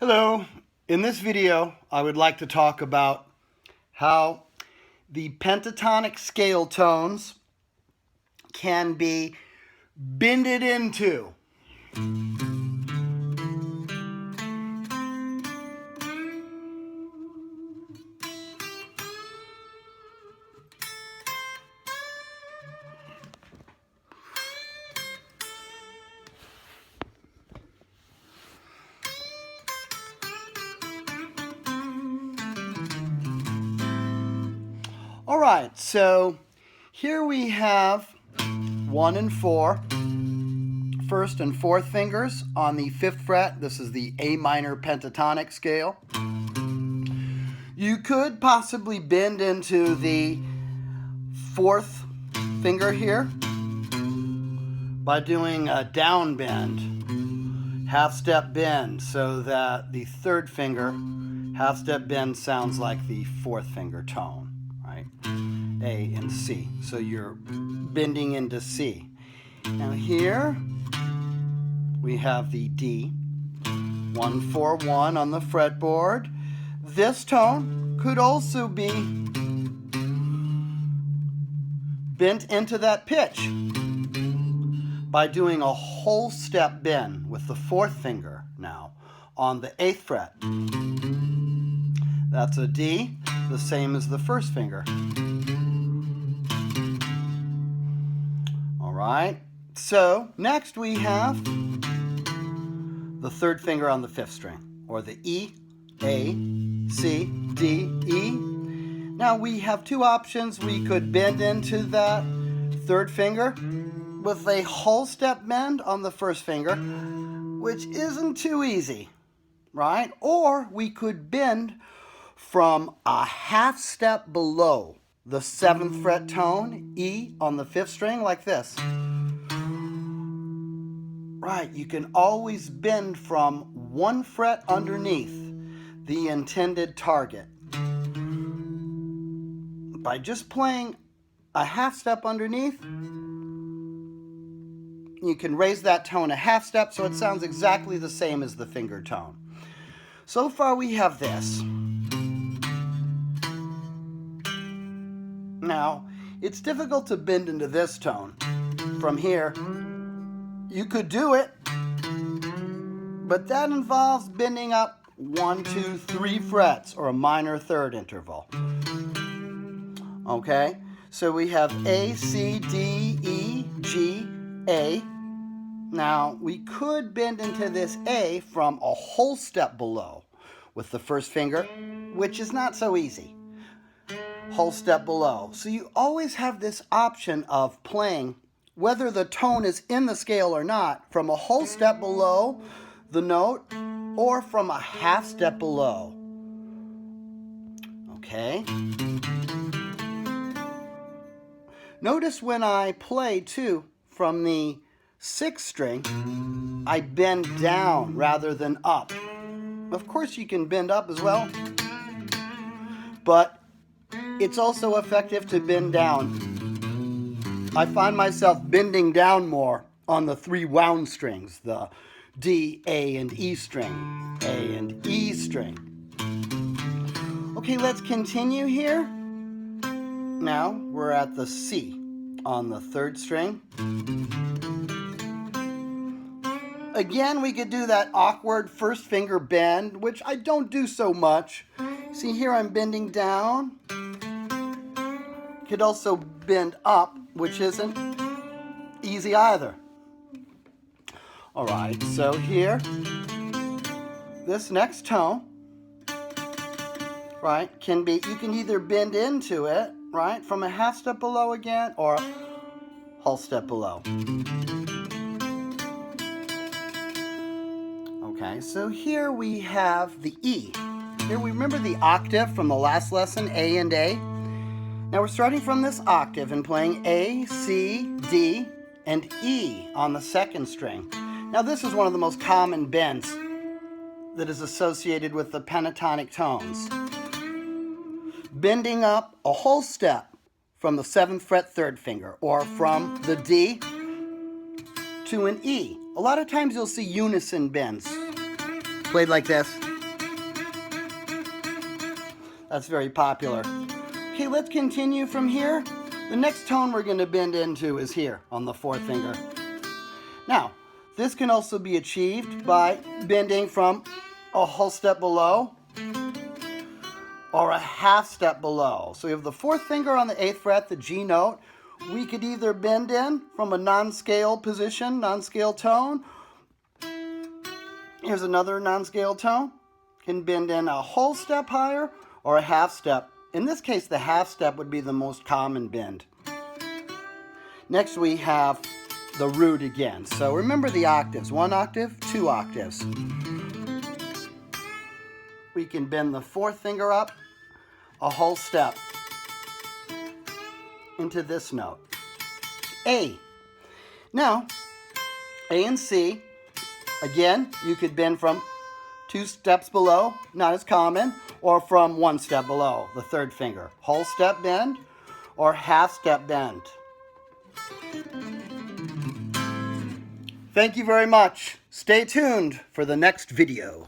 Hello. In this video, I would like to talk about how the pentatonic scale tones can be bended into. All right, so here we have 1 and 4, first and fourth fingers on the 5th fret. This is the A minor pentatonic scale. You could possibly bend into the 4th finger here by doing a down bend, half step bend, so that the 3rd finger half step bend sounds like the 4th finger tone. Right? A and C. So you're bending into C. Now here we have the D, 1, 4, 1 on the fretboard. This tone could also be bent into that pitch by doing a whole step bend with the 4th finger now on the 8th fret. That's a D, the same as the 1st finger. All right, so next we have the 3rd finger on the 5th string, or the E, A, C, D, E. Now we have two options. We could bend into that 3rd finger with a whole step bend on the 1st finger, which isn't too easy, right? Or we could bend from a half step below the 7th fret tone, E, on the 5th string, like this. Right, you can always bend from 1 fret underneath the intended target by just playing a half step underneath. You can raise that tone a half step so it sounds exactly the same as the finger tone. So far we have this. Now, it's difficult to bend into this tone from here. You could do it, but that involves bending up 1, 2, 3 frets, or a minor 3rd interval. Okay, so we have A, C, D, E, G, A. Now, we could bend into this A from a whole step below with the 1st finger, which is not so easy. Whole step below. So you always have this option of playing, whether the tone is in the scale or not, from a whole step below the note or from a half step below. Okay? Notice when I play too from the 6th string, I bend down rather than up. Of course you can bend up as well, but it's also effective to bend down. I find myself bending down more on the 3 wound strings, the D, A, and E string, A and E string. Okay, let's continue here. Now we're at the C on the 3rd string. Again, we could do that awkward 1st finger bend, which I don't do so much. See here, I'm bending down. Could also bend up, which isn't easy either. All right, so here, this next tone, right, can be, you can either bend into it, right, from a half step below again, or a whole step below. Okay, so here we have the E. Here we remember the octave from the last lesson, A and A. Now we're starting from this octave and playing A, C, D, and E on the 2nd string. Now this is one of the most common bends that is associated with the pentatonic tones. Bending up a whole step from the 7th fret 3rd finger, or from the D to an E. A lot of times you'll see unison bends played like this. That's very popular. Okay, let's continue from here. The next tone we're going to bend into is here on the fourth finger. Now, this can also be achieved by bending from a whole step below or a half step below. So we have the fourth finger on the 8th fret, the G note. We could either bend in from a non-scale position, non-scale tone. Here's another non-scale tone. Can bend in a whole step higher or a half step. In this case, the half step would be the most common bend. Next we have the root again. So remember the octaves. 1 octave, 2 octaves. We can bend the fourth finger up a whole step into this note. A. Now, A and C, again, you could bend from 2 steps below, not as common, or from 1 step below, the third finger. Whole step bend or half step bend. Thank you very much. Stay tuned for the next video.